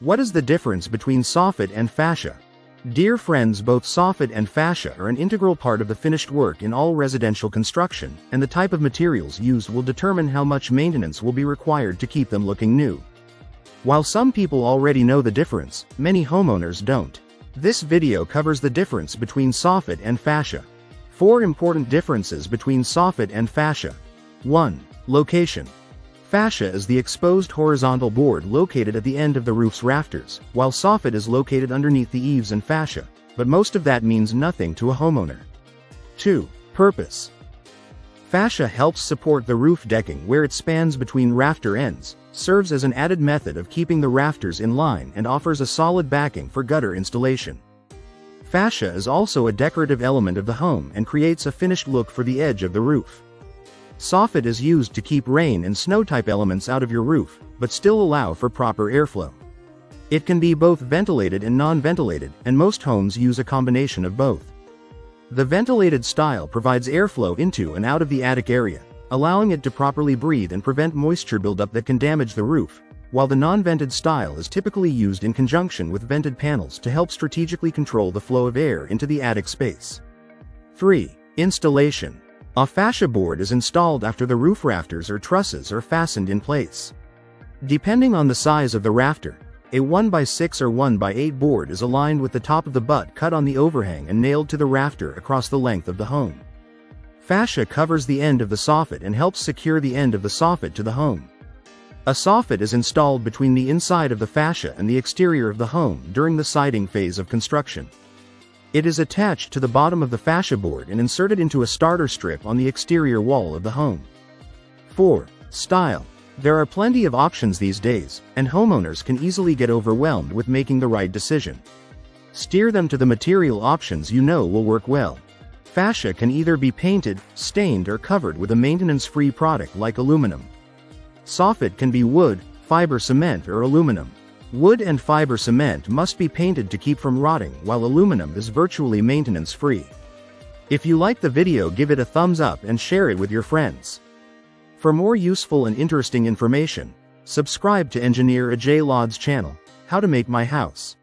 What is the difference between soffit and fascia? Dear friends, both soffit and fascia are an integral part of the finished work in all residential construction, and the type of materials used will determine how much maintenance will be required to keep them looking new. While some people already know the difference, many homeowners don't. This video covers the difference between soffit and fascia. 4 important differences between soffit and fascia. 1. Location. Fascia is the exposed horizontal board located at the end of the roof's rafters, while soffit is located underneath the eaves and fascia, but most of that means nothing to a homeowner. 2. Purpose. Fascia helps support the roof decking where it spans between rafter ends, serves as an added method of keeping the rafters in line, and offers a solid backing for gutter installation. Fascia is also a decorative element of the home and creates a finished look for the edge of the roof. Soffit is used to keep rain and snow-type elements out of your roof, but still allow for proper airflow. It can be both ventilated and non-ventilated, and most homes use a combination of both. The ventilated style provides airflow into and out of the attic area, allowing it to properly breathe and prevent moisture buildup that can damage the roof, while the non-vented style is typically used in conjunction with vented panels to help strategically control the flow of air into the attic space. 3. Installation. A fascia board is installed after the roof rafters or trusses are fastened in place. Depending on the size of the rafter, a 1x6 or 1x8 board is aligned with the top of the butt cut on the overhang and nailed to the rafter across the length of the home. Fascia covers the end of the soffit and helps secure the end of the soffit to the home. A soffit is installed between the inside of the fascia and the exterior of the home during the siding phase of construction. It is attached to the bottom of the fascia board and inserted into a starter strip on the exterior wall of the home. 4. Style. There are plenty of options these days, and homeowners can easily get overwhelmed with making the right decision. Steer them to the material options you know will work well. Fascia can either be painted, stained, or covered with a maintenance-free product like aluminum. Soffit can be wood, fiber cement, or aluminum. Wood and fiber cement must be painted to keep from rotting, while aluminum is virtually maintenance-free. If you like the video, give it a thumbs up and share it with your friends. For more useful and interesting information, subscribe to Engineer Ajay Lod's channel, How to Make My House.